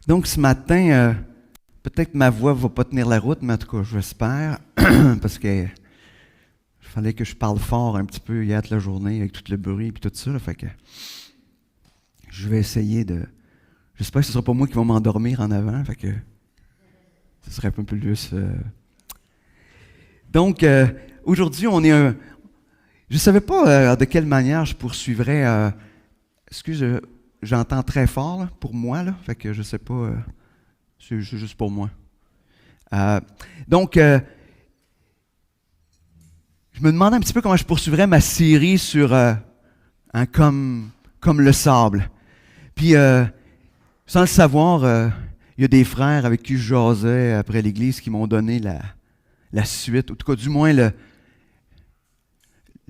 Donc, ce matin, peut-être que ma voix ne va pas tenir la route, mais en tout cas, j'espère, parce que il fallait que je parle fort un petit peu hier toute la journée avec tout le bruit et tout ça. Là, fait que je vais essayer de... J'espère que ce ne sera pas moi qui va m'endormir en avant, fait que ce serait un peu plus... Donc, aujourd'hui, on est un... Je ne savais pas de quelle manière je poursuivrais... j'entends très fort là, pour moi, là, fait que je ne sais pas... c'est juste pour moi. Donc, je me demandais un petit peu comment je poursuivrais ma série sur comme le sable. Puis, sans le savoir, il y a des frères avec qui je jasais après l'église qui m'ont donné la suite, ou en tout cas, du moins,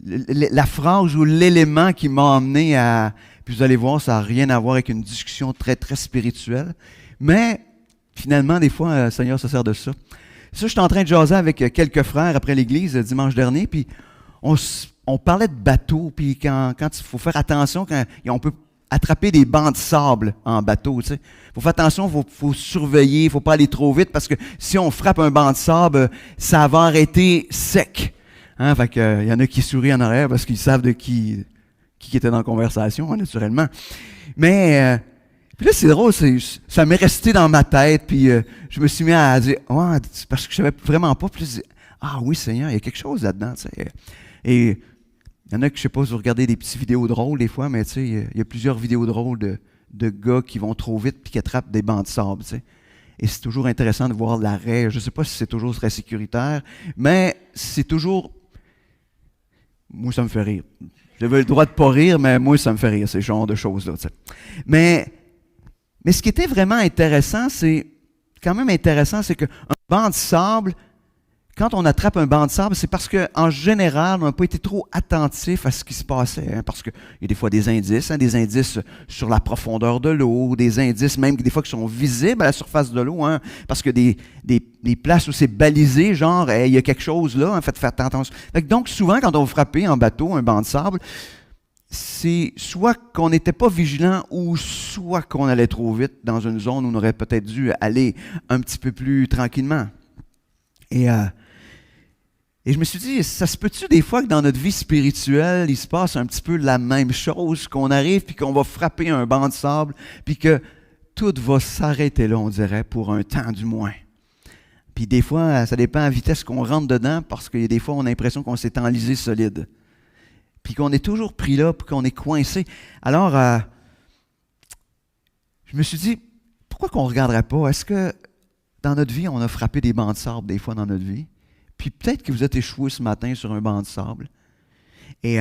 la phrase ou l'élément qui m'a emmené à... Puis vous allez voir, ça n'a rien à voir avec une discussion très, très spirituelle. Mais, finalement, des fois, le Seigneur se sert de ça. Ça, j'étais en train de jaser avec quelques frères après l'église dimanche dernier, puis on parlait de bateau, puis quand il faut faire attention, quand on peut attraper des bancs de sable en bateau, tu sais. Il faut faire attention, il faut surveiller, il ne faut pas aller trop vite, parce que si on frappe un banc de sable, ça va arrêter sec. Hein? Fait que, il y en a qui sourient en arrière parce qu'ils savent de qui était dans la conversation, hein, naturellement. Mais... puis là, c'est drôle, ça m'est resté dans ma tête, puis je me suis mis à dire, ouais, parce que je savais vraiment pas, plus ah oui, Seigneur, il y a quelque chose là-dedans, tu sais. Et il y en a que, je sais pas, si vous regardez des petites vidéos drôles des fois, mais tu sais, il y a plusieurs vidéos drôles de gars qui vont trop vite puis qui attrapent des bancs de sable, tu sais. Et c'est toujours intéressant de voir l'arrêt. Je sais pas si c'est toujours très sécuritaire, mais c'est toujours... Moi, ça me fait rire. J'avais le droit de pas rire, mais moi, ça me fait rire, ces genres de choses-là, tu sais. Mais ce qui était vraiment intéressant, c'est qu'un banc de sable, quand on attrape un banc de sable, c'est parce qu'en général, on n'a pas été trop attentif à ce qui se passait. Hein, parce qu'il y a des fois des indices sur la profondeur de l'eau, des indices même des fois qui sont visibles à la surface de l'eau, hein, parce que des places où c'est balisé, genre, il y a quelque chose là, hein, faites attention. Donc, souvent, quand on va frapper en bateau un banc de sable, c'est soit qu'on n'était pas vigilant ou soit qu'on allait trop vite dans une zone où on aurait peut-être dû aller un petit peu plus tranquillement. Et je me suis dit, ça se peut-tu des fois que dans notre vie spirituelle, il se passe un petit peu la même chose, qu'on arrive puis qu'on va frapper un banc de sable, puis que tout va s'arrêter là, on dirait, pour un temps du moins. Puis des fois, ça dépend à la vitesse qu'on rentre dedans, parce que des fois, on a l'impression qu'on s'est enlisé solide. Puis qu'on est toujours pris là, puis qu'on est coincé. Alors, je me suis dit, pourquoi qu'on ne regarderait pas? Est-ce que dans notre vie, on a frappé des bancs de sable des fois dans notre vie? Puis peut-être que vous êtes échoué ce matin sur un banc de sable. Et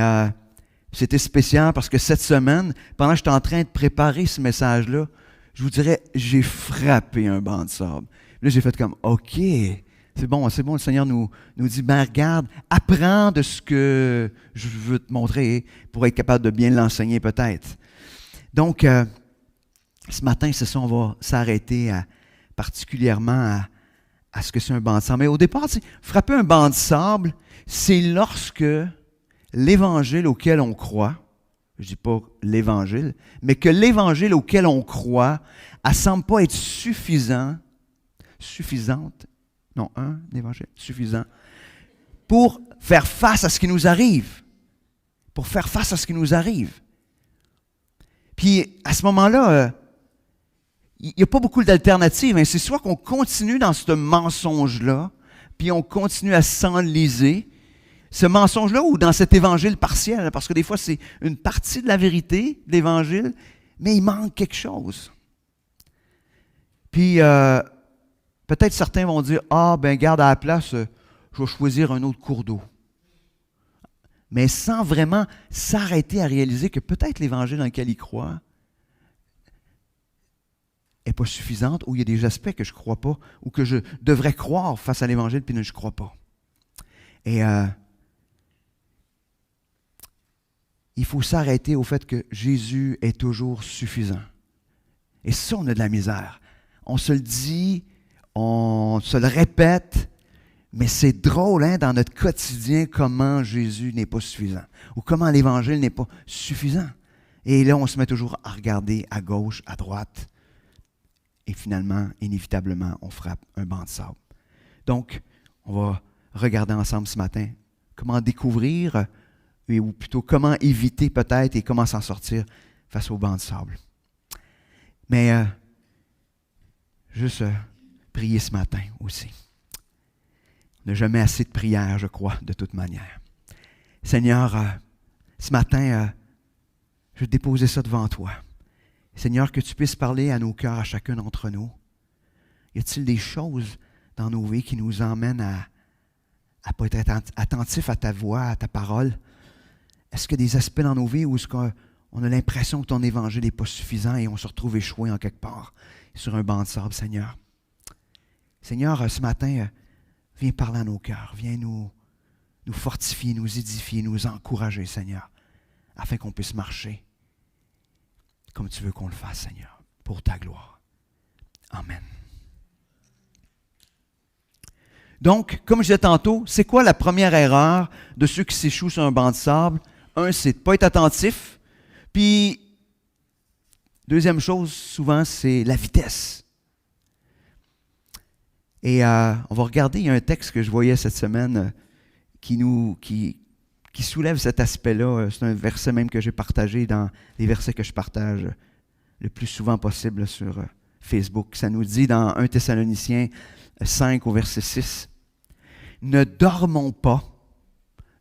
c'était spécial parce que cette semaine, pendant que j'étais en train de préparer ce message-là, je vous dirais, j'ai frappé un banc de sable. Là, j'ai fait comme, OK, c'est bon, le Seigneur nous dit, ben regarde, apprends de ce que je veux te montrer pour être capable de bien l'enseigner peut-être. Donc, ce matin, c'est ça, on va s'arrêter particulièrement à ce que c'est un banc de sable. Mais au départ, frapper un banc de sable, c'est lorsque l'évangile auquel on croit, je ne dis pas l'évangile, mais que l'évangile auquel on croit, elle ne semble pas être suffisante, suffisant, pour faire face à ce qui nous arrive. Puis, à ce moment-là, il n'y a pas beaucoup d'alternatives. Hein. C'est soit qu'on continue dans ce mensonge-là, puis on continue à s'enliser, ce mensonge-là, ou dans cet évangile partiel, parce que des fois, c'est une partie de la vérité de l'évangile, mais il manque quelque chose. Puis, peut-être certains vont dire, ah, ben garde à la place, je vais choisir un autre cours d'eau. Mais sans vraiment s'arrêter à réaliser que peut-être l'évangile dans lequel ils croient n'est pas suffisante, ou il y a des aspects que je ne crois pas, ou que je devrais croire face à l'Évangile, puis je ne crois pas. Et il faut s'arrêter au fait que Jésus est toujours suffisant. Et ça, on a de la misère. On se le dit, on se le répète, mais c'est drôle, hein, dans notre quotidien, comment Jésus n'est pas suffisant, ou comment l'Évangile n'est pas suffisant. Et là, on se met toujours à regarder à gauche, à droite. Et finalement, inévitablement, on frappe un banc de sable. Donc, on va regarder ensemble ce matin comment découvrir, ou plutôt comment éviter peut-être et comment s'en sortir face au banc de sable. Mais juste prier ce matin aussi. On n'a jamais assez de prières, je crois, de toute manière. Seigneur, ce matin, je vais déposer ça devant toi. Seigneur, que tu puisses parler à nos cœurs, à chacun d'entre nous. Y a-t-il des choses dans nos vies qui nous emmènent à ne pas être attentifs à ta voix, à ta parole? Est-ce qu'il y a des aspects dans nos vies où on a l'impression que ton évangile n'est pas suffisant et on se retrouve échoué en quelque part sur un banc de sable, Seigneur? Seigneur, ce matin, viens parler à nos cœurs. Viens nous fortifier, nous édifier, nous encourager, Seigneur, afin qu'on puisse marcher comme tu veux qu'on le fasse, Seigneur, pour ta gloire. Amen. Donc, comme je disais tantôt, c'est quoi la première erreur de ceux qui s'échouent sur un banc de sable? Un, c'est de ne pas être attentif. Puis, deuxième chose, souvent, c'est la vitesse. Et on va regarder, il y a un texte que je voyais cette semaine qui soulève cet aspect-là. C'est un verset même que j'ai partagé dans les versets que je partage le plus souvent possible sur Facebook. Ça nous dit dans 1 Thessaloniciens 5 au verset 6, « Ne dormons pas,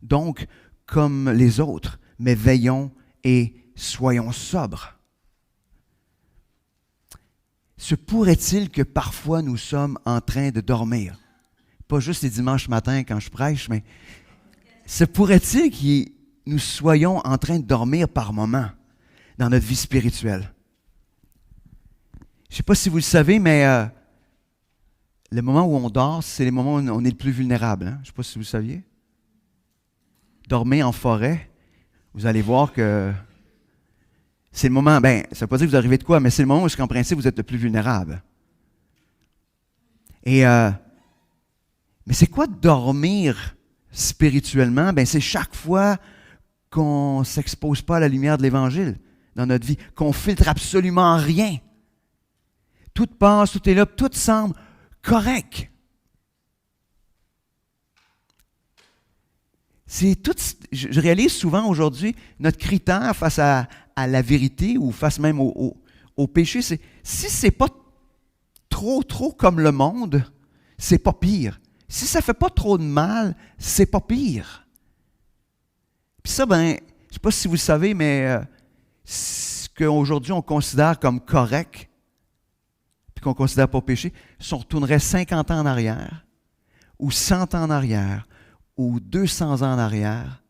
donc, comme les autres, mais veillons et soyons sobres. » Se pourrait-il que parfois nous sommes en train de dormir? Pas juste les dimanches matins quand je prêche, mais se pourrait-il que nous soyons en train de dormir par moments dans notre vie spirituelle? Je ne sais pas si vous le savez, mais le moment où on dort, c'est les moments où on est le plus vulnérable. Hein? Je ne sais pas si vous le saviez. Dormez en forêt, vous allez voir que c'est le moment, ça ne veut pas dire que vous arrivez de quoi, mais c'est le moment où, en principe, vous êtes le plus vulnérable. Et, mais c'est quoi dormir spirituellement? C'est chaque fois qu'on ne s'expose pas à la lumière de l'Évangile dans notre vie, qu'on filtre absolument rien. Tout passe, tout est là, tout semble correct. Je réalise souvent aujourd'hui, notre critère face à la vérité ou face même au péché, c'est si ce n'est pas trop comme le monde, c'est pas pire. Si ça ne fait pas trop de mal, c'est pas pire. Puis ça, je ne sais pas si vous le savez, mais ce qu'aujourd'hui on considère comme correct, puis qu'on ne considère pas péché, si on retournerait 50 ans en arrière, ou 100 ans en arrière, ou 200 ans en arrière,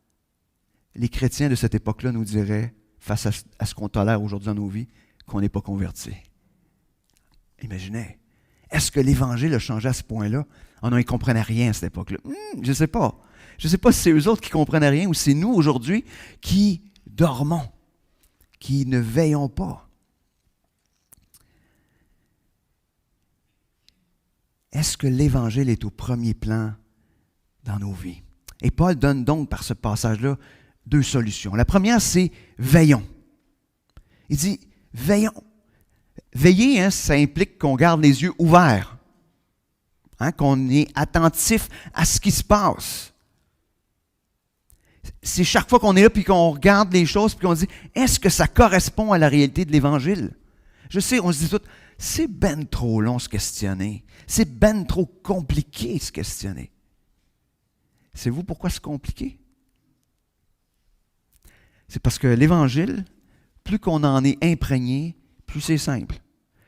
les chrétiens de cette époque-là nous diraient, face à ce qu'on tolère aujourd'hui dans nos vies, qu'on n'est pas convertis. Imaginez. Est-ce que l'Évangile a changé à ce point-là? Oh non, ils ne comprenaient rien à cette époque-là. Je ne sais pas. Je ne sais pas si c'est eux autres qui ne comprennent rien ou c'est nous aujourd'hui qui dormons, qui ne veillons pas. Est-ce que l'Évangile est au premier plan dans nos vies? Et Paul donne donc par ce passage-là 2 solutions. La première, c'est veillons. Il dit veillons. Veiller, ça implique qu'on garde les yeux ouverts, qu'on est attentif à ce qui se passe. C'est chaque fois qu'on est là puis qu'on regarde les choses puis qu'on dit est-ce que ça correspond à la réalité de l'Évangile? Je sais, on se dit tout, c'est ben trop long se questionner. C'est ben trop compliqué se questionner. Savez-vous pourquoi c'est compliqué? C'est parce que l'Évangile, plus qu'on en est imprégné, plus c'est simple.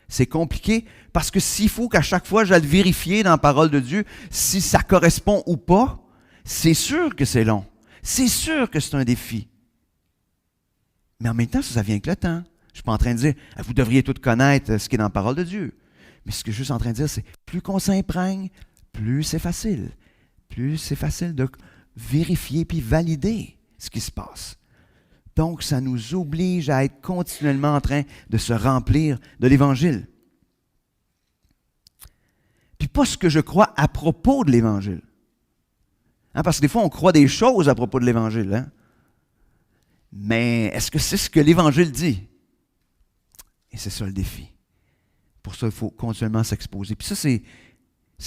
C'est compliqué parce que s'il faut qu'à chaque fois j'aille vérifier dans la parole de Dieu si ça correspond ou pas, c'est sûr que c'est long. C'est sûr que c'est un défi. Mais en même temps, ça vient avec le temps. Je ne suis pas en train de dire, vous devriez tout connaître ce qui est dans la parole de Dieu. Mais ce que je suis en train de dire, c'est plus qu'on s'imprègne, plus c'est facile. Plus c'est facile de vérifier puis valider ce qui se passe. Donc, ça nous oblige à être continuellement en train de se remplir de l'Évangile. Puis pas ce que je crois à propos de l'Évangile. Parce que des fois, on croit des choses à propos de l'Évangile. Mais est-ce que c'est ce que l'Évangile dit? Et c'est ça le défi. Pour ça, il faut continuellement s'exposer. Puis ça, c'est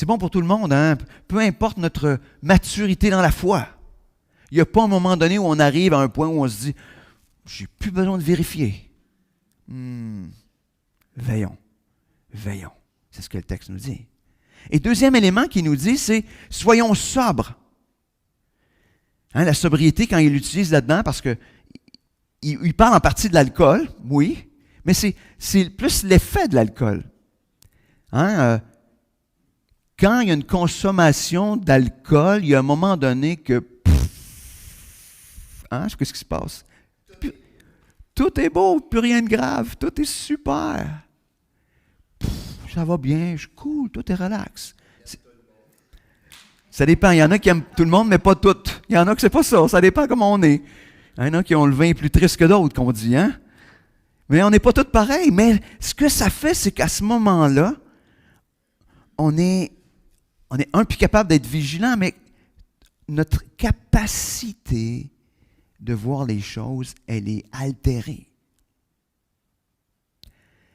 bon pour tout le monde, hein? Peu importe notre maturité dans la foi. Il n'y a pas un moment donné où on arrive à un point où on se dit « j'ai plus besoin de vérifier ». Veillons. Veillons. C'est ce que le texte nous dit. Et deuxième élément qu'il nous dit, c'est « soyons sobres ». Hein, la sobriété, quand il l'utilise là-dedans, parce que il parle en partie de l'alcool, oui, mais c'est plus l'effet de l'alcool. Hein, quand il y a une consommation d'alcool, il y a un moment donné que... qu'est-ce qui se passe? Tout est beau, plus rien de grave, tout est super. Ça va bien, je cool, tout est relax. Ça dépend, il y en a qui aiment tout le monde, mais pas toutes. Il y en a que c'est pas ça dépend comment on est. Il y en a qui ont le vin plus triste que d'autres, qu'on dit, hein? Mais on n'est pas tous pareils. Mais ce que ça fait, c'est qu'à ce moment-là, on est plus capable d'être vigilant, mais notre capacité de voir les choses, elle est altérée.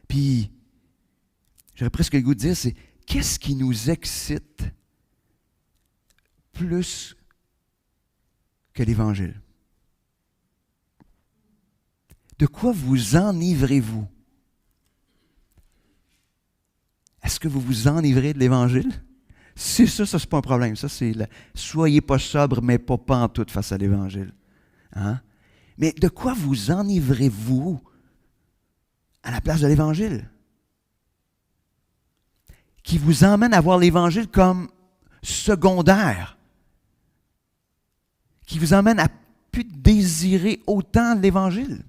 Puis, j'aurais presque le goût de dire, c'est qu'est-ce qui nous excite plus que l'Évangile? De quoi vous enivrez-vous? Est-ce que vous vous enivrez de l'Évangile? C'est ça, c'est pas un problème. Ça, c'est soyez pas sobre, mais pas pantoute face à l'Évangile. Hein? Mais de quoi vous enivrez-vous à la place de l'Évangile? Qui vous emmène à voir l'Évangile comme secondaire. Qui vous emmène à plus désirer autant l'Évangile.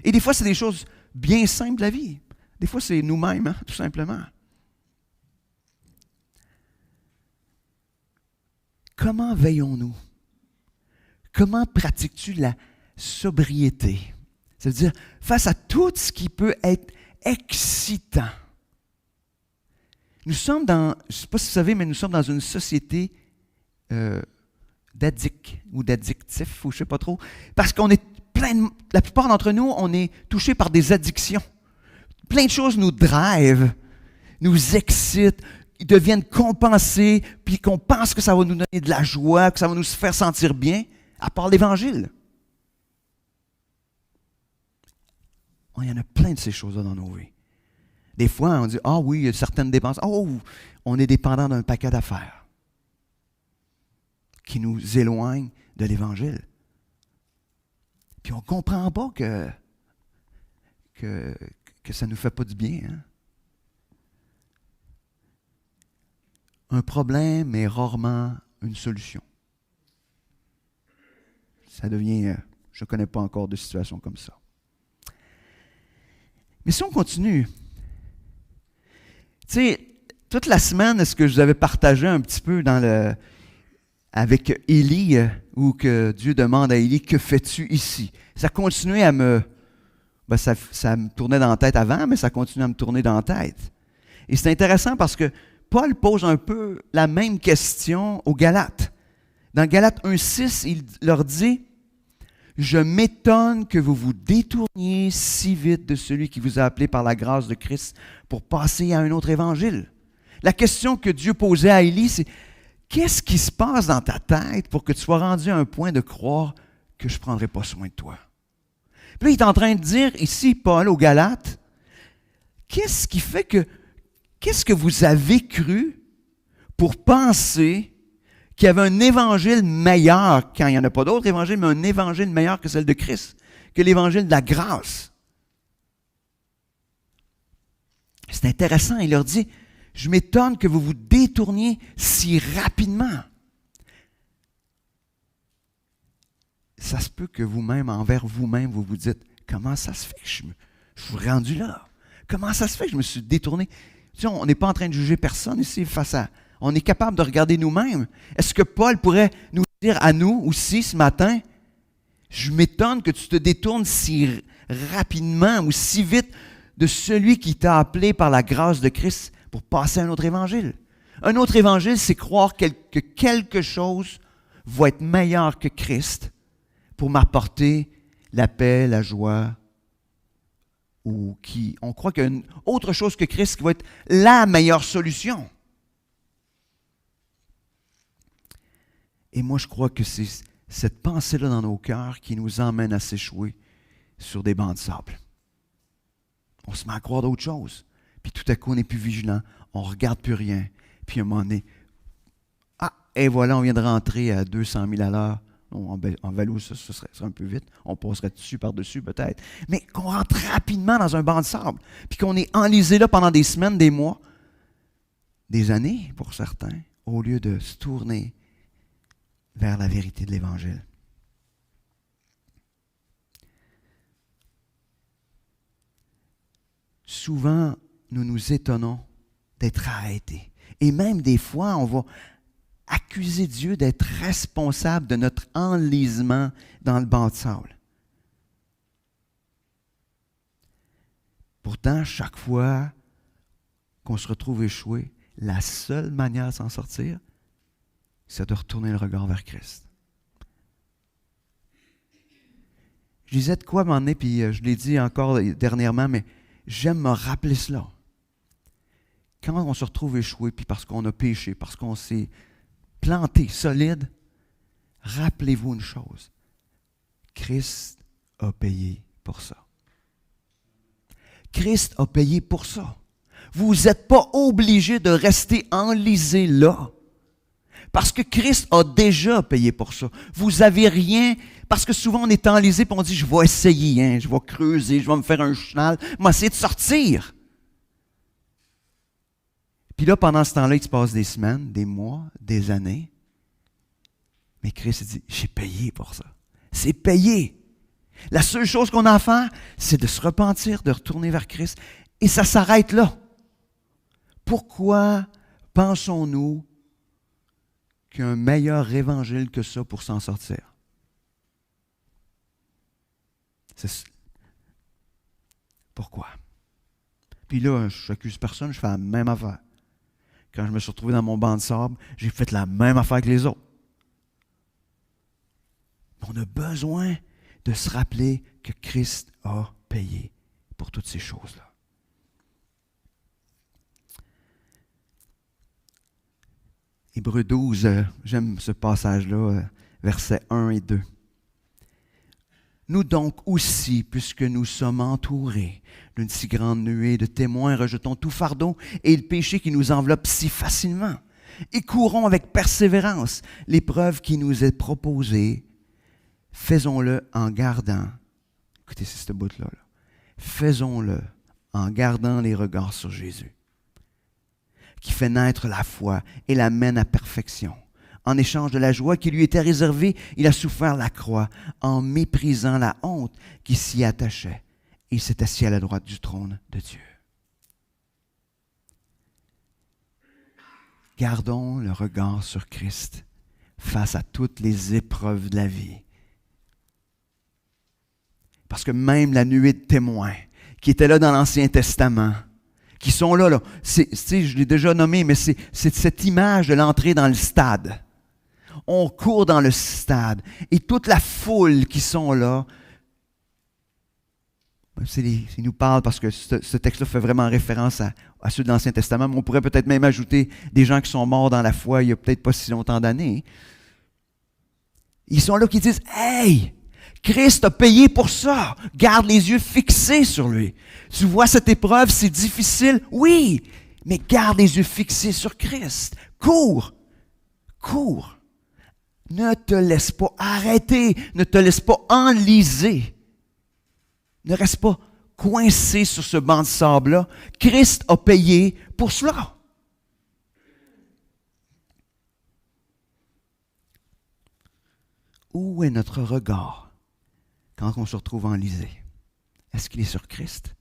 Et des fois, c'est des choses bien simples de la vie. Des fois, c'est nous-mêmes, hein, tout simplement. Comment veillons-nous? Comment pratiques-tu la sobriété? Ça veut dire, face à tout ce qui peut être excitant. Nous sommes dans, je ne sais pas si vous savez, mais nous sommes dans une société d'addicts ou d'addictifs, ou je ne sais pas trop, parce qu'on est la plupart d'entre nous, on est touchés par des addictions. Plein de choses nous drivent, nous excitent, ils deviennent compensés, puis qu'on pense que ça va nous donner de la joie, que ça va nous faire sentir bien, à part l'Évangile. Il y en a plein de ces choses-là dans nos vies. Des fois, on dit « Ah oui, il y a certaines dépenses. Oh, on est dépendant d'un paquet d'affaires qui nous éloignent de l'Évangile. » Puis on ne comprend pas que ça ne nous fait pas du bien. Hein? Un problème est rarement une solution. Ça devient... je ne connais pas encore de situation comme ça. Mais si on continue, tu sais, toute la semaine, ce que je vous avais partagé un petit peu avec Élie, où que Dieu demande à Élie, « Que fais-tu ici? » Ça continuait à me... ça me tournait dans la tête avant, mais ça continue à me tourner dans la tête. Et c'est intéressant parce que Paul pose un peu la même question aux Galates. Dans Galates 1,6, il leur dit « Je m'étonne que vous vous détourniez si vite de celui qui vous a appelé par la grâce de Christ pour passer à un autre évangile. » La question que Dieu posait à Élie, c'est « Qu'est-ce qui se passe dans ta tête pour que tu sois rendu à un point de croire que je ne prendrai pas soin de toi? » Puis là, il est en train de dire ici, Paul, aux Galates, qu'est-ce qui fait que, qu'est-ce que vous avez cru pour penser qu'il y avait un évangile meilleur, quand il n'y en a pas d'autres évangiles, mais un évangile meilleur que celle de Christ, que l'évangile de la grâce? C'est intéressant, il leur dit, je m'étonne que vous vous détourniez si rapidement. Ça se peut que vous-même, envers vous-même, vous vous dites, comment ça se fait que je suis rendu là? Comment ça se fait que je me suis détourné? Tu sais, on n'est pas en train de juger personne ici face à... On est capable de regarder nous-mêmes. Est-ce que Paul pourrait nous dire à nous aussi ce matin, je m'étonne que tu te détournes si rapidement ou si vite de celui qui t'a appelé par la grâce de Christ pour passer à un autre évangile. Un autre évangile, c'est croire que quelque chose va être meilleur que Christ pour m'apporter la paix, la joie, ou on croit qu'il y a une autre chose que Christ qui va être la meilleure solution. Et moi, je crois que c'est cette pensée-là dans nos cœurs qui nous emmène à s'échouer sur des bancs de sable. On se met à croire d'autres choses. Puis tout à coup, on n'est plus vigilant. On ne regarde plus rien. Puis à un moment donné, et voilà, on vient de rentrer à 200 000 à l'heure. En vélo, ça serait un peu vite. On passerait dessus, par-dessus peut-être. Mais qu'on rentre rapidement dans un banc de sable. Puis qu'on est enlisé là pendant des semaines, des mois, des années pour certains, au lieu de se tourner vers la vérité de l'Évangile. Souvent, nous nous étonnons d'être arrêtés. Et même des fois, on va accuser Dieu d'être responsable de notre enlisement dans le banc de sable. Pourtant, chaque fois qu'on se retrouve échoué, la seule manière de s'en sortir, c'est de retourner le regard vers Christ. Je disais de quoi à un moment donné, puis je l'ai dit encore dernièrement, mais j'aime me rappeler cela. Quand on se retrouve échoué, puis parce qu'on a péché, parce qu'on s'est planté solide, rappelez-vous une chose. Christ a payé pour ça. Christ a payé pour ça. Vous n'êtes pas obligé de rester enlisé là. Parce que Christ a déjà payé pour ça. Vous n'avez rien, parce que souvent on est enlisé et on dit, je vais essayer, je vais creuser, je vais me faire un chenal, je vais essayer de sortir. Puis là, pendant ce temps-là, il se passe des semaines, des mois, des années. Mais Christ dit, j'ai payé pour ça. C'est payé. La seule chose qu'on a à faire, c'est de se repentir, de retourner vers Christ. Et ça s'arrête là. Pourquoi pensons-nous qu'il y a un meilleur évangile que ça pour s'en sortir? Pourquoi? Puis là, je n'accuse personne, je fais la même affaire. Quand je me suis retrouvé dans mon banc de sable, j'ai fait la même affaire que les autres. On a besoin de se rappeler que Christ a payé pour toutes ces choses-là. Hébreux 12, j'aime ce passage-là, versets 1 et 2. Nous donc aussi, puisque nous sommes entourés d'une si grande nuée de témoins, rejetons tout fardeau et le péché qui nous enveloppe si facilement, et courons avec persévérance l'épreuve qui nous est proposée. Faisons-le en gardant, écoutez, c'est ce bout-là, faisons-le en gardant les regards sur Jésus, qui fait naître la foi et la mène à perfection. En échange de la joie qui lui était réservée, il a souffert la croix en méprisant la honte qui s'y attachait. Et il s'est assis à la droite du trône de Dieu. Gardons le regard sur Christ face à toutes les épreuves de la vie. Parce que même la nuée de témoins qui étaient là dans l'Ancien Testament, qui sont là, je l'ai déjà nommé, mais c'est cette image de l'entrée dans le stade. On court dans le stade et toute la foule qui sont là, il nous parle parce que ce texte-là fait vraiment référence à ceux de l'Ancien Testament, mais on pourrait peut-être même ajouter des gens qui sont morts dans la foi il n'y a peut-être pas si longtemps d'années. Ils sont là qui disent « Hey! Christ a payé pour ça. Garde les yeux fixés sur lui. Tu vois cette épreuve, c'est difficile. Oui, mais garde les yeux fixés sur Christ. Cours. Cours. Ne te laisse pas arrêter. Ne te laisse pas enliser. Ne reste pas coincé sur ce banc de sable-là. Christ a payé pour cela. Où est notre regard quand on se retrouve enlisé? Est-ce qu'il est sur Christ?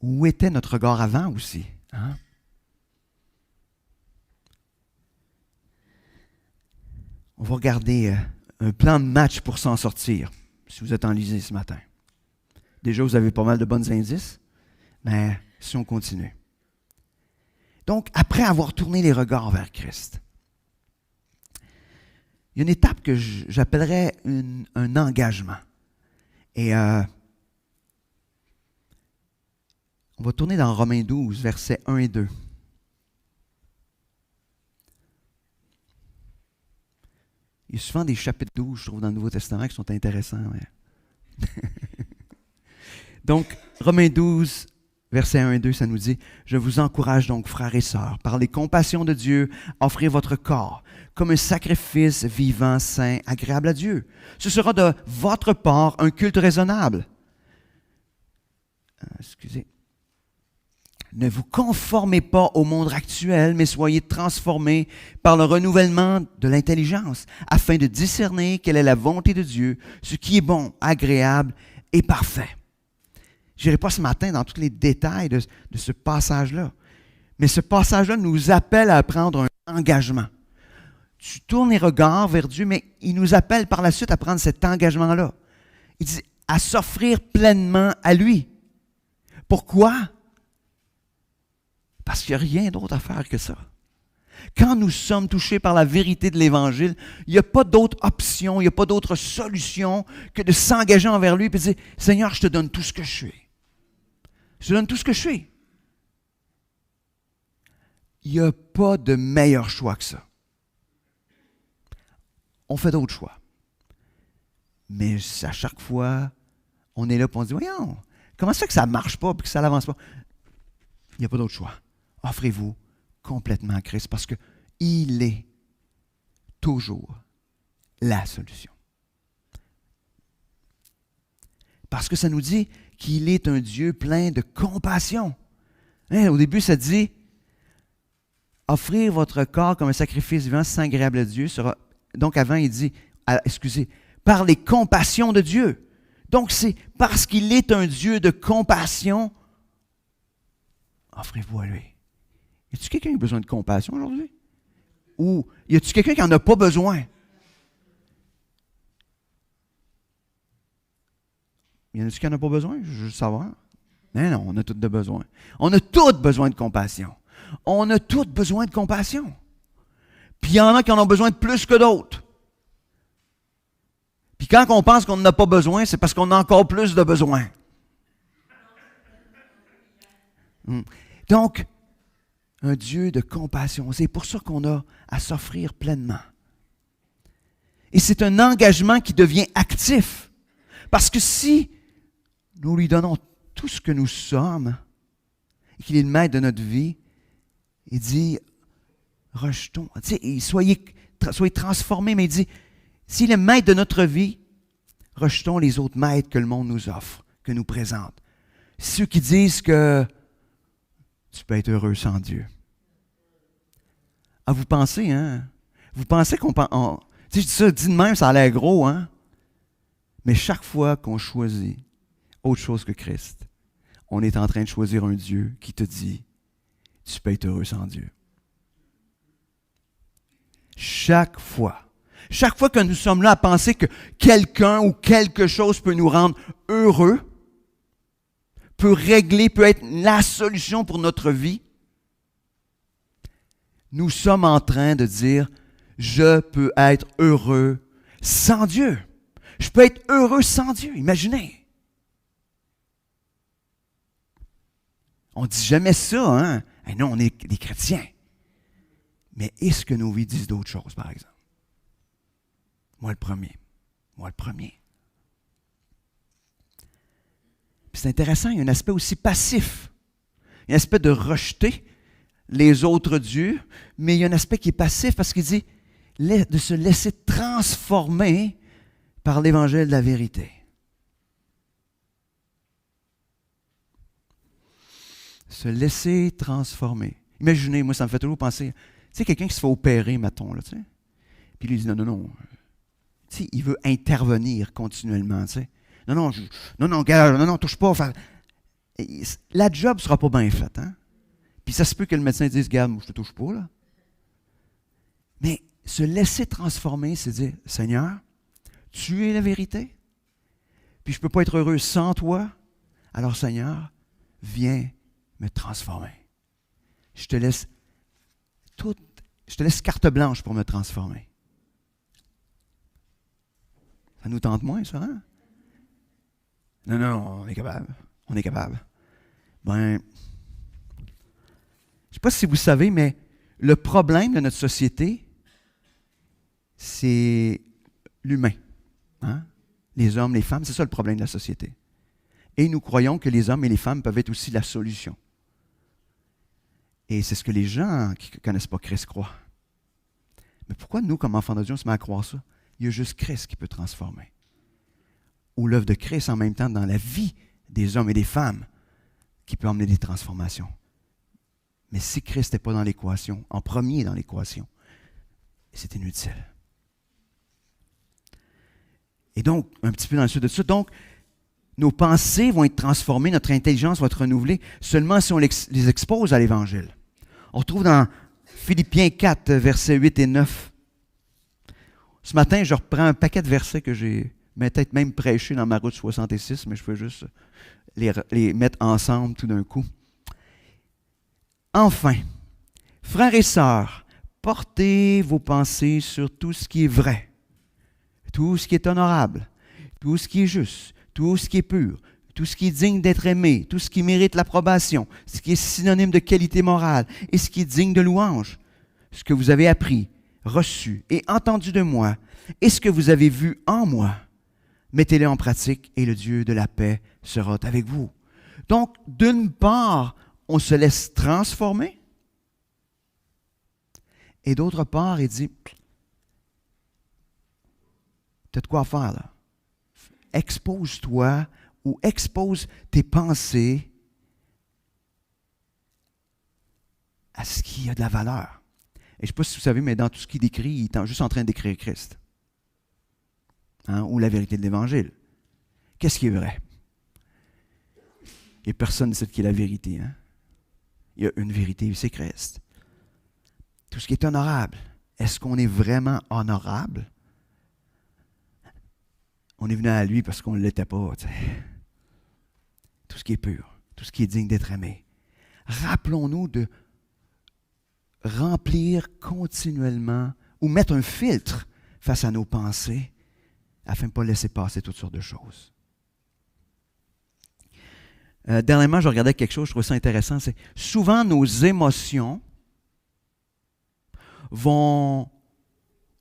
Où était notre regard avant aussi? Hein? On va regarder un plan de match pour s'en sortir, si vous êtes enlisé ce matin. Déjà, vous avez pas mal de bons indices, mais si on continue. Donc, après avoir tourné les regards vers Christ, il y a une étape que j'appellerais un engagement. Et On va tourner dans Romains 12, versets 1 et 2. Il y a souvent des chapitres 12, je trouve, dans le Nouveau Testament qui sont intéressants. Ouais. Donc, Romains 12, versets 1 et 2, ça nous dit « Je vous encourage donc, frères et sœurs, par les compassions de Dieu, à offrir votre corps comme un sacrifice vivant, saint, agréable à Dieu. Ce sera de votre part un culte raisonnable. » Excusez. Ne vous conformez pas au monde actuel, mais soyez transformés par le renouvellement de l'intelligence, afin de discerner quelle est la volonté de Dieu, ce qui est bon, agréable et parfait. Je n'irai pas ce matin dans tous les détails de ce passage-là, mais ce passage-là nous appelle à prendre un engagement. Tu tournes les regards vers Dieu, mais il nous appelle par la suite à prendre cet engagement-là. Il dit à s'offrir pleinement à lui. Pourquoi? Parce qu'il n'y a rien d'autre à faire que ça. Quand nous sommes touchés par la vérité de l'Évangile, il n'y a pas d'autre option, il n'y a pas d'autre solution que de s'engager envers lui et de dire « Seigneur, je te donne tout ce que je suis. Je te donne tout ce que je suis. » Il n'y a pas de meilleur choix que ça. On fait d'autres choix. Mais à chaque fois, on est là et on se dit « Voyons, comment ça fait que ça ne marche pas et que ça n'avance pas? » Il n'y a pas d'autre choix. Offrez-vous complètement à Christ parce qu'il est toujours la solution. Parce que ça nous dit qu'il est un Dieu plein de compassion. Hein, au début, ça dit « Offrir votre corps comme un sacrifice vivant, saint, agréable à Dieu sera... » Donc avant, il dit, par les compassions de Dieu. Donc c'est parce qu'il est un Dieu de compassion, offrez-vous à lui. Y a-t-il quelqu'un qui a besoin de compassion aujourd'hui? Ou y a-t-il quelqu'un qui n'en a pas besoin? Y en a-t-il qui n'en a pas besoin? Je veux savoir. Non, on a tous de besoin. On a tous besoin de compassion. On a tous besoin de compassion. Puis il y en a qui en ont besoin de plus que d'autres. Puis quand on pense qu'on n'en a pas besoin, c'est parce qu'on a encore plus de besoin. Donc, un Dieu de compassion, c'est pour ça qu'on a à s'offrir pleinement. Et c'est un engagement qui devient actif. Parce que si nous lui donnons tout ce que nous sommes, et qu'il est le maître de notre vie, il dit, rejetons, soyez transformés, mais il dit, s'il est maître de notre vie, rejetons les autres maîtres que le monde nous offre, que nous présente. Ceux qui disent que tu peux être heureux sans Dieu. Ah, vous pensez, hein? Vous pensez qu'on... Tu sais, je dis ça, dit de même, ça a l'air gros, hein? Mais chaque fois qu'on choisit autre chose que Christ, on est en train de choisir un Dieu qui te dit, tu peux être heureux sans Dieu. Chaque fois que nous sommes là à penser que quelqu'un ou quelque chose peut nous rendre heureux, peut régler, peut être la solution pour notre vie, nous sommes en train de dire, je peux être heureux sans Dieu. Je peux être heureux sans Dieu. Imaginez. On ne dit jamais ça, hein? Et non, on est des chrétiens. Mais est-ce que nos vies disent d'autres choses, par exemple? Moi le premier. Puis c'est intéressant, il y a un aspect aussi passif. Il y a un aspect de rejeter les autres dieux, mais il y a un aspect qui est passif parce qu'il dit de se laisser transformer par l'évangile de la vérité. Se laisser transformer. Imaginez, moi, ça me fait toujours penser, tu sais, quelqu'un qui se fait opérer, mettons, là, tu sais, puis lui dit non. Tu sais, il veut intervenir continuellement, tu sais. Non, touche pas. Enfin, la job ne sera pas bien faite, hein. Puis ça se peut que le médecin dise, regarde, moi, je ne te touche pas, là. Mais se laisser transformer, c'est dire, Seigneur, tu es la vérité, puis je ne peux pas être heureux sans toi. Alors, Seigneur, viens me transformer. Je te laisse carte blanche pour me transformer. Ça nous tente moins, ça, hein? Non, on est capable. Ben, je ne sais pas si vous savez, mais le problème de notre société, c'est l'humain. Hein? Les hommes, les femmes, c'est ça le problème de la société. Et nous croyons que les hommes et les femmes peuvent être aussi la solution. Et c'est ce que les gens qui ne connaissent pas Christ croient. Mais pourquoi nous, comme enfants de Dieu, on se met à croire ça? Il y a juste Christ qui peut transformer. Ou l'œuvre de Christ en même temps dans la vie des hommes et des femmes qui peut emmener des transformations. Mais si Christ n'est pas dans l'équation, en premier dans l'équation, c'est inutile. Et donc, un petit peu dans le sud de ça, donc, nos pensées vont être transformées, notre intelligence va être renouvelée seulement si on les expose à l'Évangile. On retrouve dans Philippiens 4, versets 8 et 9. Ce matin, je reprends un paquet de versets que j'ai peut-être même prêché dans ma route 66, mais je peux juste les mettre ensemble tout d'un coup. Enfin, frères et sœurs, portez vos pensées sur tout ce qui est vrai, tout ce qui est honorable, tout ce qui est juste, tout ce qui est pur, tout ce qui est digne d'être aimé, tout ce qui mérite l'approbation, ce qui est synonyme de qualité morale et ce qui est digne de louange, ce que vous avez appris, reçu et entendu de moi et ce que vous avez vu en moi, mettez-le en pratique et le Dieu de la paix sera avec vous. Donc, d'une part, on se laisse transformer et d'autre part, il dit, tu as de quoi faire là. Expose-toi ou expose tes pensées à ce qui a de la valeur. Et je ne sais pas si vous savez, mais dans tout ce qu'il décrit, il est juste en train d'écrire Christ. Hein, ou la vérité de l'Évangile. Qu'est-ce qui est vrai? Il n'y a personne ne sait qui est la vérité. Hein? Il y a une vérité, c'est Christ. Tout ce qui est honorable. Est-ce qu'on est vraiment honorable? On est venu à lui parce qu'on ne l'était pas. T'sais. Tout ce qui est pur, tout ce qui est digne d'être aimé. Rappelons-nous de remplir continuellement ou mettre un filtre face à nos pensées afin de ne pas laisser passer toutes sortes de choses. Dernièrement, je regardais quelque chose, je trouvais ça intéressant, c'est souvent nos émotions vont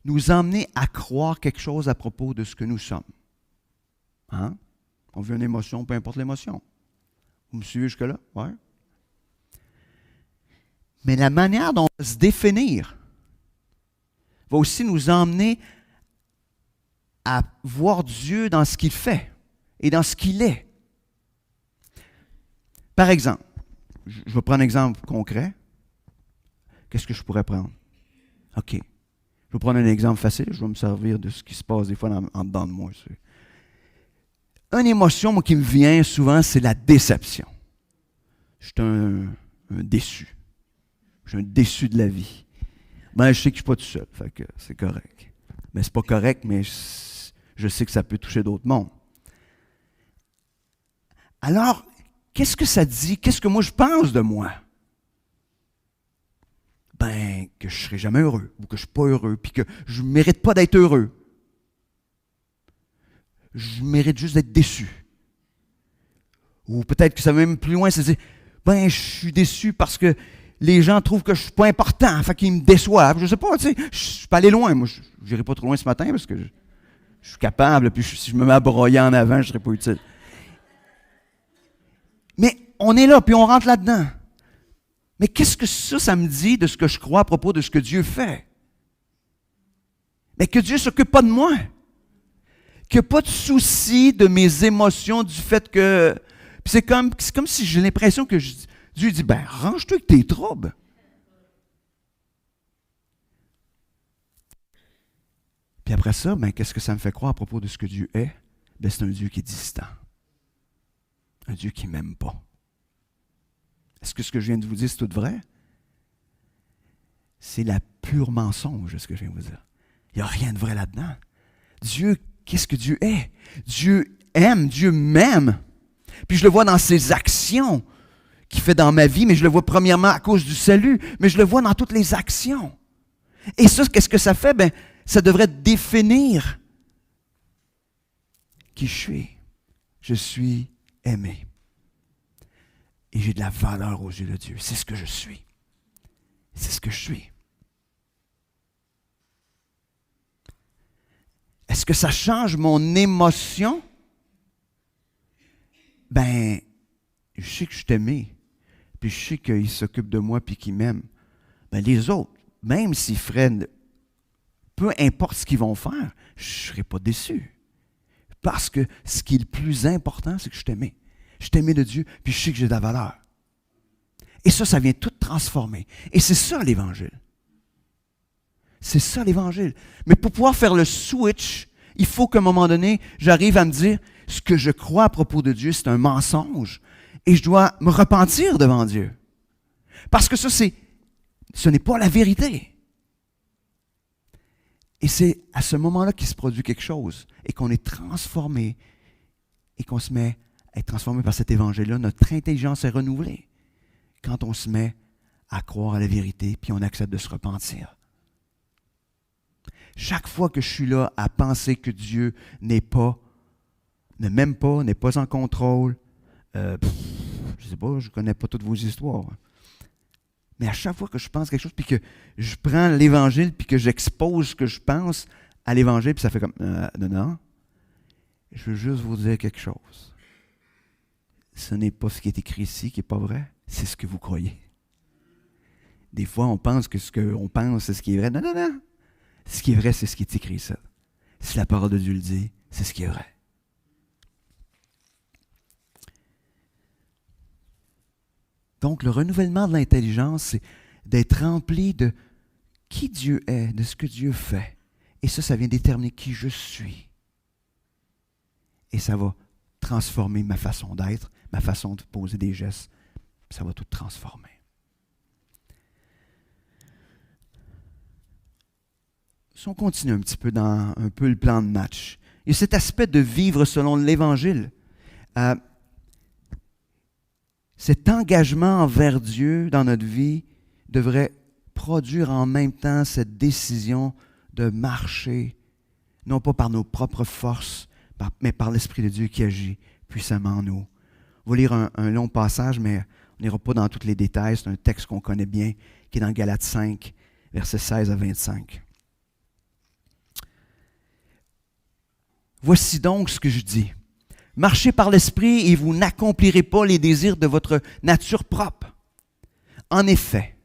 nous emmener à croire quelque chose à propos de ce que nous sommes. Hein? On veut une émotion, peu importe l'émotion. Vous me suivez jusque-là? Oui. Mais la manière dont on va se définir va aussi nous emmener à voir Dieu dans ce qu'il fait et dans ce qu'il est. Par exemple, je vais prendre un exemple concret. Qu'est-ce que je pourrais prendre? OK. Je vais prendre un exemple facile. Je vais me servir de ce qui se passe des fois en dedans de moi. Une émotion, moi, qui me vient souvent, c'est la déception. Je suis un déçu. Je suis un déçu de la vie. Ben, je sais que je ne suis pas tout seul, fait que c'est correct. Mais c'est pas correct, mais je sais que ça peut toucher d'autres mondes. Alors, qu'est-ce que ça dit? Qu'est-ce que moi je pense de moi? Ben, que je ne serai jamais heureux, ou que je ne suis pas heureux, puis que je ne mérite pas d'être heureux. Je mérite juste d'être déçu. Ou peut-être que ça va même plus loin, c'est dire, ben, je suis déçu parce que les gens trouvent que je ne suis pas important, fait qu'ils me déçoivent. Je ne sais pas, tu sais, je peux aller loin. Moi, je n'irai pas trop loin ce matin parce que je suis capable, puis si je me mets à broyer en avant, je ne serai pas utile. Mais on est là, puis on rentre là-dedans. Mais qu'est-ce que ça me dit de ce que je crois à propos de ce que Dieu fait? Mais que Dieu ne s'occupe pas de moi. Qu'il n'y a pas de souci de mes émotions, du fait que... Puis c'est comme si j'ai l'impression que Dieu dit, ben, range-toi avec tes troubles. Puis après ça, ben, qu'est-ce que ça me fait croire à propos de ce que Dieu est? Ben, c'est un Dieu qui est distant. Un Dieu qui ne m'aime pas. Est-ce que ce que je viens de vous dire, c'est tout vrai? C'est la pure mensonge, ce que je viens de vous dire. Il n'y a rien de vrai là-dedans. Dieu, qu'est-ce que Dieu est? Dieu aime, Dieu m'aime. Puis je le vois dans ses actions qu'il fait dans ma vie, mais je le vois premièrement à cause du salut, mais je le vois dans toutes les actions. Et ça, qu'est-ce que ça fait? Ben, ça devrait définir qui je suis. Je suis aimé. et j'ai de la valeur aux yeux de Dieu. C'est ce que je suis. C'est ce que je suis. Est-ce que ça change mon émotion? Ben, je sais que je suis aimé, puis je sais qu'il s'occupe de moi puis qu'il m'aime. Ben, les autres, même s'ils feraient, peu importe ce qu'ils vont faire, je ne serai pas déçu. Parce que ce qui est le plus important, c'est que je suis aimé. Je suis aimé de Dieu, puis je sais que j'ai de la valeur. Et ça vient tout transformer. Et c'est ça l'Évangile. C'est ça l'Évangile. Mais pour pouvoir faire le switch, il faut qu'à un moment donné, j'arrive à me dire, ce que je crois à propos de Dieu, c'est un mensonge. Et je dois me repentir devant Dieu. Parce que ce n'est pas la vérité. Et c'est à ce moment-là qu'il se produit quelque chose et qu'on est transformé et qu'on se met à être transformé par cet évangile-là. Notre intelligence est renouvelée quand on se met à croire à la vérité puis on accepte de se repentir. Chaque fois que je suis là à penser que Dieu ne m'aime pas, n'est pas en contrôle, je ne sais pas, je ne connais pas toutes vos histoires. Mais à chaque fois que je pense quelque chose, puis que je prends l'Évangile, puis que j'expose ce que je pense à l'Évangile, puis ça fait comme, non. Je veux juste vous dire quelque chose. Ce n'est pas ce qui est écrit ici qui n'est pas vrai, c'est ce que vous croyez. Des fois, on pense que ce qu'on pense, c'est ce qui est vrai. Non. Ce qui est vrai, c'est ce qui est écrit, ça. Si la parole de Dieu le dit, c'est ce qui est vrai. Donc, le renouvellement de l'intelligence, c'est d'être rempli de qui Dieu est, de ce que Dieu fait. Et ça vient déterminer qui je suis. Et ça va transformer ma façon d'être, ma façon de poser des gestes. Ça va tout transformer. Si on continue un petit peu dans le plan de match, il y a cet aspect de vivre selon l'Évangile. Cet engagement envers Dieu dans notre vie devrait produire en même temps cette décision de marcher, non pas par nos propres forces, mais par l'Esprit de Dieu qui agit puissamment en nous. On va lire un long passage, mais on n'ira pas dans tous les détails. C'est un texte qu'on connaît bien, qui est dans Galates 5, versets 16 à 25. Voici donc ce que je dis. Marchez par l'Esprit et vous n'accomplirez pas les désirs de votre nature propre. En effet,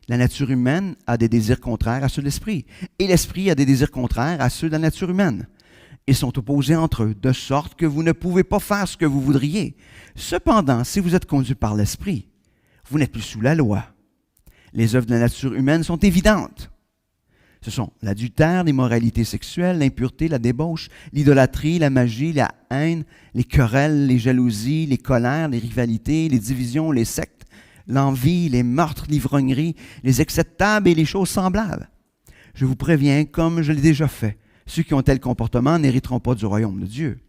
la nature humaine a des désirs contraires à ceux de l'Esprit, et l'Esprit a des désirs contraires à ceux de la nature humaine. Ils sont opposés entre eux, de sorte que vous ne pouvez pas faire ce que vous voudriez. Cependant, si vous êtes conduit par l'Esprit, vous n'êtes plus sous la loi. Les œuvres de la nature humaine sont évidentes. Ce sont l'adultère, l'immoralité sexuelle, l'impureté, la débauche, l'idolâtrie, la magie, la haine, les querelles, les jalousies, les colères, les rivalités, les divisions, les sectes, l'envie, les meurtres, l'ivrognerie, les excès de table et les choses semblables. Je vous préviens, comme je l'ai déjà fait, ceux qui ont tel comportement n'hériteront pas du royaume de Dieu.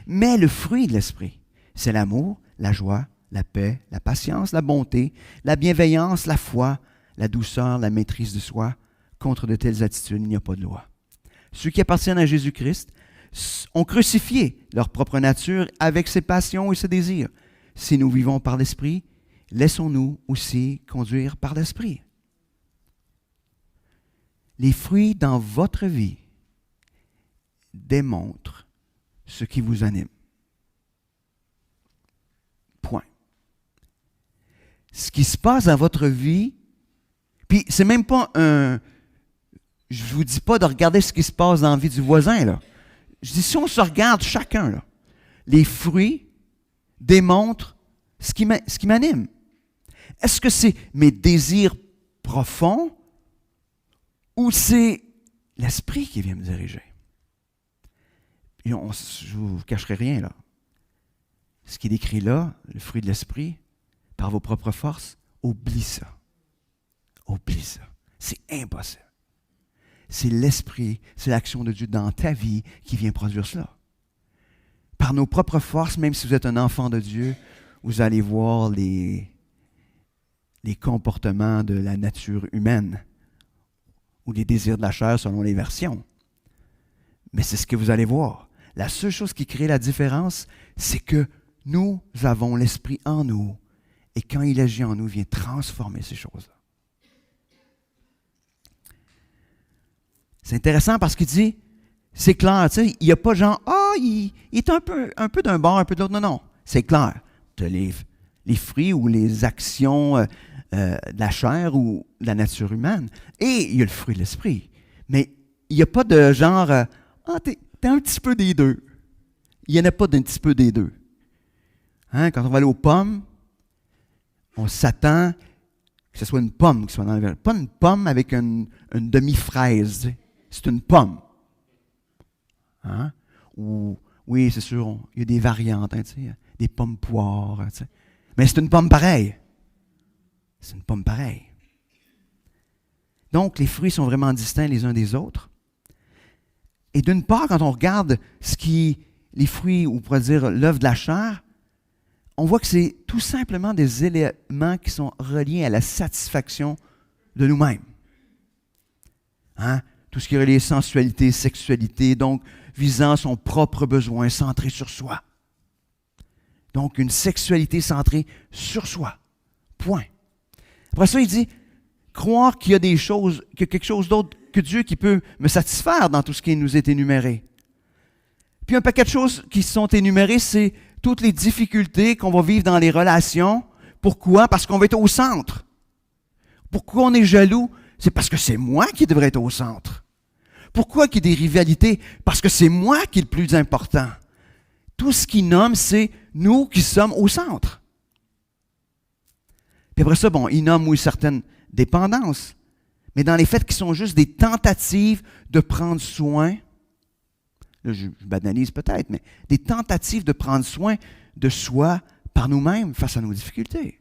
Mais le fruit de l'Esprit, c'est l'amour, la joie, la paix, la patience, la bonté, la bienveillance, la foi, la douceur, la maîtrise de soi. Contre de telles attitudes, il n'y a pas de loi. Ceux qui appartiennent à Jésus-Christ ont crucifié leur propre nature avec ses passions et ses désirs. Si nous vivons par l'Esprit, laissons-nous aussi conduire par l'Esprit. Les fruits dans votre vie démontrent ce qui vous anime. Point. Ce qui se passe dans votre vie, puis c'est même pas je ne vous dis pas de regarder ce qui se passe dans la vie du voisin, là. Je dis, si on se regarde chacun, là, les fruits démontrent ce qui m'anime. Est-ce que c'est mes désirs profonds ou c'est l'Esprit qui vient me diriger? Et je ne vous cacherai rien, là. Ce qui est décrit là, le fruit de l'Esprit, par vos propres forces, oublie ça. Oublie ça. C'est impossible. C'est l'Esprit, c'est l'action de Dieu dans ta vie qui vient produire cela. Par nos propres forces, même si vous êtes un enfant de Dieu, vous allez voir les comportements de la nature humaine ou les désirs de la chair selon les versions. Mais c'est ce que vous allez voir. La seule chose qui crée la différence, c'est que nous avons l'Esprit en nous et Et quand il agit en nous, il vient transformer ces choses-là. C'est intéressant parce qu'il dit, c'est clair, tu sais, il n'y a pas genre, il est un peu d'un bord, un peu de l'autre. Non, non, c'est clair. Tu as les fruits ou les actions de la chair ou de la nature humaine. Et il y a le fruit de l'esprit. Mais il n'y a pas de genre, t'es un petit peu des deux. Il n'y en a pas d'un petit peu des deux. Hein, quand on va aller aux pommes, on s'attend que ce soit une pomme qui soit dans le verre. Pas une pomme avec une demi-fraise. Tu sais. C'est une pomme. Hein? Ou, oui, c'est sûr, il y a des variantes, hein, tu sais, des pommes poires. Tu sais. Mais c'est une pomme pareille. C'est une pomme pareille. Donc, les fruits sont vraiment distincts les uns des autres. Et d'une part, quand on regarde les fruits, ou on pourrait dire l'œuvre de la chair, on voit que c'est tout simplement des éléments qui sont reliés à la satisfaction de nous-mêmes. Hein? Tout ce qui est relié à sensualité, sexualité, donc visant son propre besoin, centré sur soi. Donc, une sexualité centrée sur soi. Point. Après ça, il dit, croire qu'il y a des choses, qu'il y a quelque chose d'autre que Dieu qui peut me satisfaire dans tout ce qui nous est énuméré. Puis un paquet de choses qui sont énumérées, c'est toutes les difficultés qu'on va vivre dans les relations. Pourquoi? Parce qu'on va être au centre. Pourquoi on est jaloux? C'est parce que c'est moi qui devrais être au centre. Pourquoi qu'il y a des rivalités? Parce que c'est moi qui est le plus important. Tout ce qu'il nomme, c'est nous qui sommes au centre. Puis après ça, bon, il nomme, oui, certaines dépendances, mais dans les faits qui sont juste des tentatives de prendre soin, là je banalise peut-être, mais des tentatives de prendre soin de soi par nous-mêmes face à nos difficultés.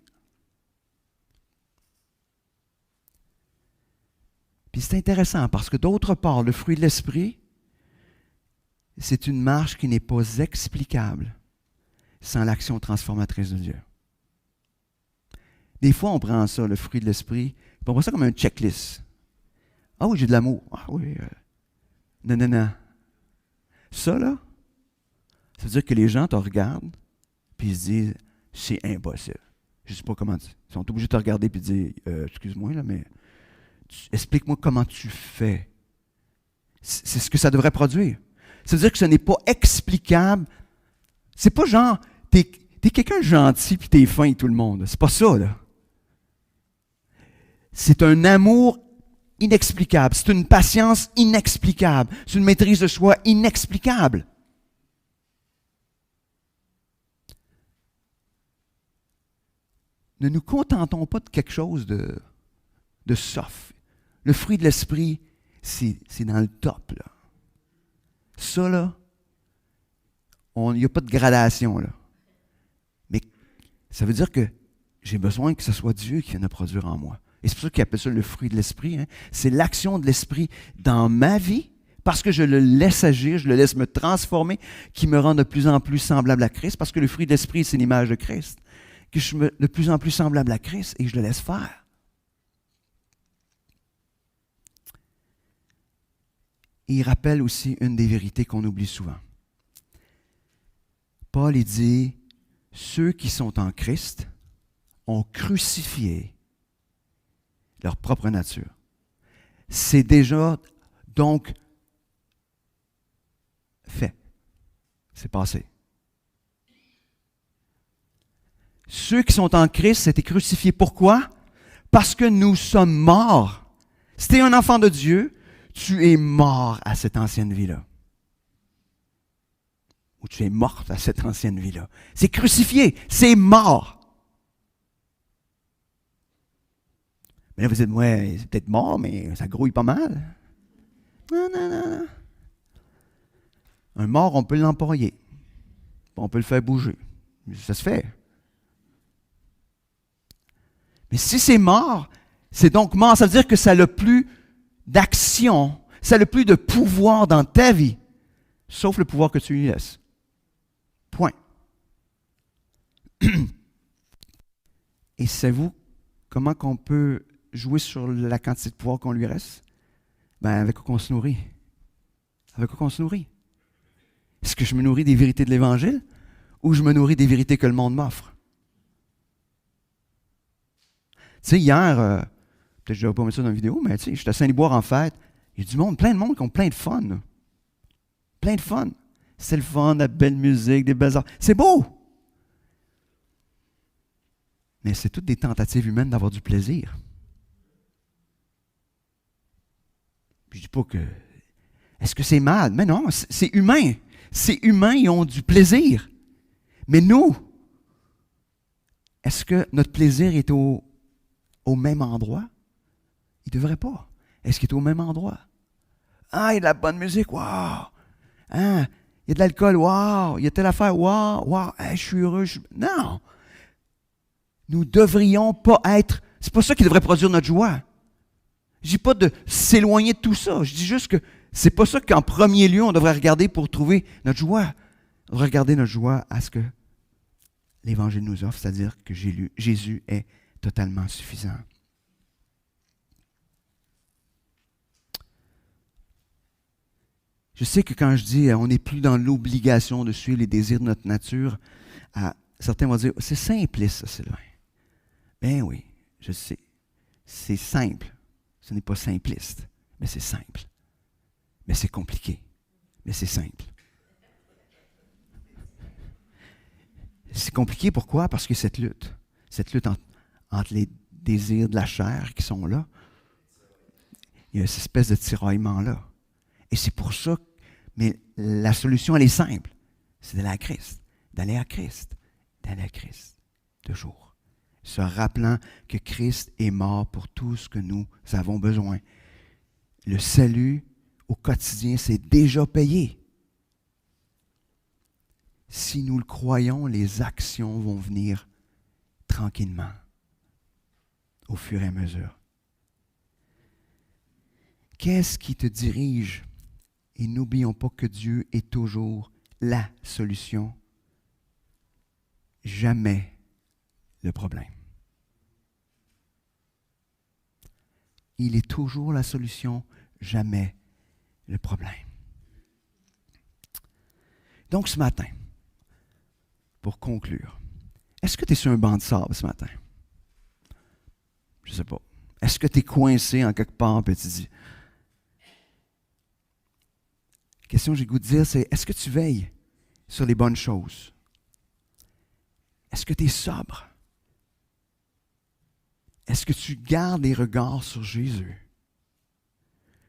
Puis c'est intéressant parce que d'autre part, le fruit de l'esprit, c'est une marche qui n'est pas explicable sans l'action transformatrice de Dieu. Des fois, on prend ça, le fruit de l'esprit, puis on prend ça comme un checklist. Ah oui, j'ai de l'amour. Ah oui. Non, non, non. Ça, là, ça veut dire que les gens te regardent, puis ils se disent, c'est impossible. Je ne sais pas comment dire. Ils sont obligés de te regarder et de dire, excuse-moi, là, mais explique-moi comment tu fais. C'est ce que ça devrait produire. Ça veut dire que ce n'est pas explicable. C'est pas genre, t'es quelqu'un de gentil puis t'es fin tout le monde. C'est pas ça, là. C'est un amour inexplicable. C'est une patience inexplicable. C'est une maîtrise de soi inexplicable. Ne nous contentons pas de quelque chose de soft. Le fruit de l'esprit, c'est dans le top, là. Ça, là, il n'y a pas de gradation, là. Mais ça veut dire que j'ai besoin que ce soit Dieu qui vienne produire en moi. Et c'est pour ça qu'il appelle ça le fruit de l'esprit. Hein. C'est l'action de l'esprit dans ma vie, parce que je le laisse agir, je le laisse me transformer, qui me rend de plus en plus semblable à Christ, parce que le fruit de l'esprit, c'est l'image de Christ. Que je suis de plus en plus semblable à Christ et je le laisse faire. Et il rappelle aussi une des vérités qu'on oublie souvent. Paul, il dit, ceux qui sont en Christ ont crucifié leur propre nature. C'est déjà, donc, fait. C'est passé. Ceux qui sont en Christ, c'était crucifié. Pourquoi? Parce que nous sommes morts. Si tu es un enfant de Dieu, tu es mort à cette ancienne vie-là. Ou tu es morte à cette ancienne vie-là. C'est crucifié, c'est mort. Mais là, vous dites, ouais, c'est peut-être mort, mais ça grouille pas mal. Non, non, non, non. Un mort, on peut l'employer. On peut le faire bouger. Ça se fait. Mais si c'est mort, c'est donc mort. Ça veut dire que ça n'a plus d'action, ça n'a plus de pouvoir dans ta vie, sauf le pouvoir que tu lui laisses. Point. Et savez-vous comment qu'on peut jouer sur la quantité de pouvoir qu'on lui reste? Ben, avec quoi qu'on se nourrit. Avec quoi qu'on se nourrit? Est-ce que je me nourris des vérités de l'Évangile ou je me nourris des vérités que le monde m'offre? Tu sais, hier, peut-être que je ne vais pas mettre ça dans la vidéo, mais tu sais, j'étais à Saint-Liboire en fête. Il y a du monde, plein de monde qui ont plein de fun. Là. Plein de fun. C'est le fun, la belle musique, des belles arts. C'est beau! Mais c'est toutes des tentatives humaines d'avoir du plaisir. Puis je ne dis pas que... Est-ce que c'est mal? Mais non, c'est humain. C'est humain, ils ont du plaisir. Mais nous, est-ce que notre plaisir est au même endroit? Il ne devrait pas. Est-ce qu'il est au même endroit? Ah, il y a de la bonne musique, wow! Hein? Il y a de l'alcool, wow! Il y a telle affaire, wow! Wow! Hey, je suis heureux. Non! Nous ne devrions pas être... C'est pas ça qui devrait produire notre joie. Je ne dis pas de s'éloigner de tout ça. Je dis juste que c'est pas ça qu'en premier lieu, on devrait regarder pour trouver notre joie. On devrait regarder notre joie à ce que l'Évangile nous offre, c'est-à-dire que Jésus est totalement suffisant. Je sais que quand je dis on n'est plus dans l'obligation de suivre les désirs de notre nature, certains vont dire c'est simpliste, ça, Sylvain. Ben oui, je sais. C'est simple. Ce n'est pas simpliste, mais c'est simple. Mais c'est compliqué, mais c'est simple. C'est compliqué, pourquoi? Parce que cette lutte entre les désirs de la chair qui sont là, il y a cette espèce de tiraillement-là. Et c'est pour ça, mais la solution, elle est simple. C'est d'aller à Christ, d'aller à Christ, d'aller à Christ, toujours. Se rappelant que Christ est mort pour tout ce que nous avons besoin. Le salut au quotidien, c'est déjà payé. Si nous le croyons, les actions vont venir tranquillement, au fur et à mesure. Qu'est-ce qui te dirige? Et n'oublions pas que Dieu est toujours la solution, jamais le problème. Il est toujours la solution, jamais le problème. Donc ce matin, pour conclure, est-ce que tu es sur un banc de sable ce matin? Je ne sais pas. Est-ce que tu es coincé en quelque part et tu dis... La question que j'ai le goût de dire, c'est est-ce que tu veilles sur les bonnes choses? Est-ce que tu es sobre? Est-ce que tu gardes les regards sur Jésus?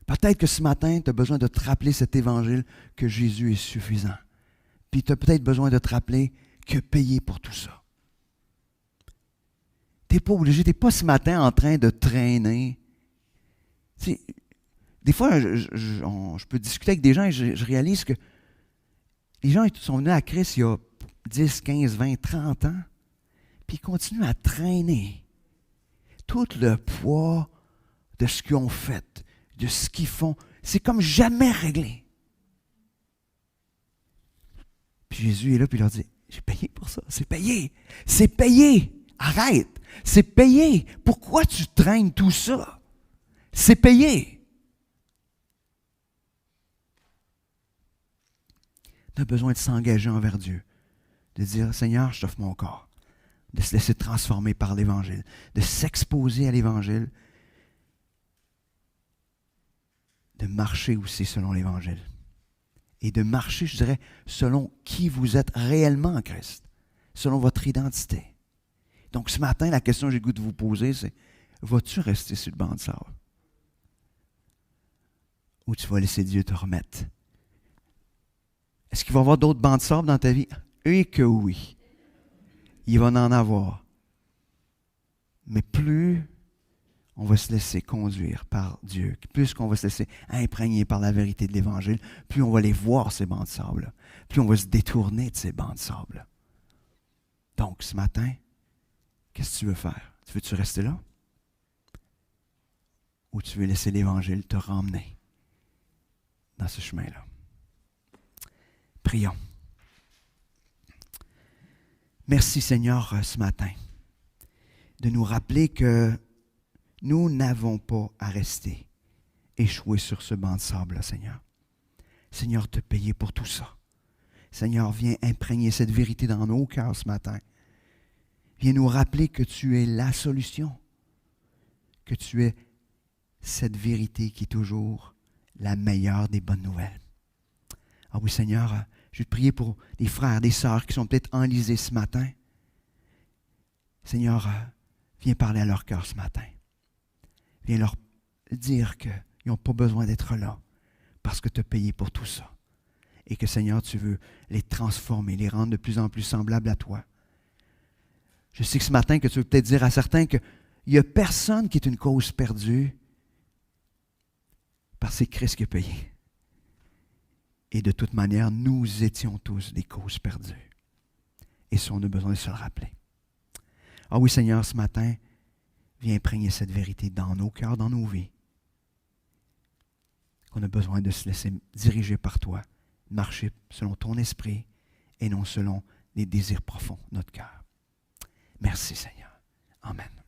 Peut-être que ce matin, tu as besoin de te rappeler cet évangile que Jésus est suffisant. Puis tu as peut-être besoin de te rappeler qu'il a payé pour tout ça. Tu n'es pas obligé, tu n'es pas ce matin en train de traîner. Tu sais, des fois, je peux discuter avec des gens et je réalise que les gens sont venus à Christ il y a 10, 15, 20, 30 ans, puis ils continuent à traîner tout le poids de ce qu'ils ont fait, de ce qu'ils font. C'est comme jamais réglé. Puis Jésus est là, puis il leur dit, j'ai payé pour ça, c'est payé, c'est payé, arrête, c'est payé. Pourquoi tu traînes tout ça? C'est payé. On a besoin de s'engager envers Dieu, de dire, Seigneur, je t'offre mon corps, de se laisser transformer par l'Évangile, de s'exposer à l'Évangile, de marcher aussi selon l'Évangile. Et de marcher, je dirais, selon qui vous êtes réellement en Christ, selon votre identité. Donc ce matin, la question que j'ai le goût de vous poser, c'est, vas-tu rester sur le banc de sable? Ou tu vas laisser Dieu te remettre? Est-ce qu'il va y avoir d'autres bancs de sable dans ta vie? Et que oui. Il va en avoir. Mais plus on va se laisser conduire par Dieu, plus qu'on va se laisser imprégner par la vérité de l'Évangile, plus on va les voir, ces bancs de sable, plus on va se détourner de ces bancs de sable. Donc, ce matin, qu'est-ce que tu veux faire? Veux-tu rester là? Ou tu veux laisser l'Évangile te ramener dans ce chemin-là? Prions. Merci Seigneur ce matin de nous rappeler que nous n'avons pas à rester échoués sur ce banc de sable, Seigneur. Seigneur, te payer pour tout ça. Seigneur, viens imprégner cette vérité dans nos cœurs ce matin. Viens nous rappeler que tu es la solution. que tu es cette vérité qui est toujours la meilleure des bonnes nouvelles. Ah oui, Seigneur, je vais te prier pour des frères, des sœurs qui sont peut-être enlisés ce matin. Seigneur, viens parler à leur cœur ce matin. Viens leur dire qu'ils n'ont pas besoin d'être là parce que tu as payé pour tout ça. Et que, Seigneur, tu veux les transformer, les rendre de plus en plus semblables à toi. Je sais que ce matin, que tu veux peut-être dire à certains qu'il n'y a personne qui est une cause perdue parce que c'est Christ qui a payé. Et de toute manière, nous étions tous des causes perdues. Et ça, on a besoin de se le rappeler. Ah oui, Seigneur, ce matin, viens imprégner cette vérité dans nos cœurs, dans nos vies. Qu'on a besoin de se laisser diriger par toi, marcher selon ton esprit et non selon les désirs profonds de notre cœur. Merci, Seigneur. Amen.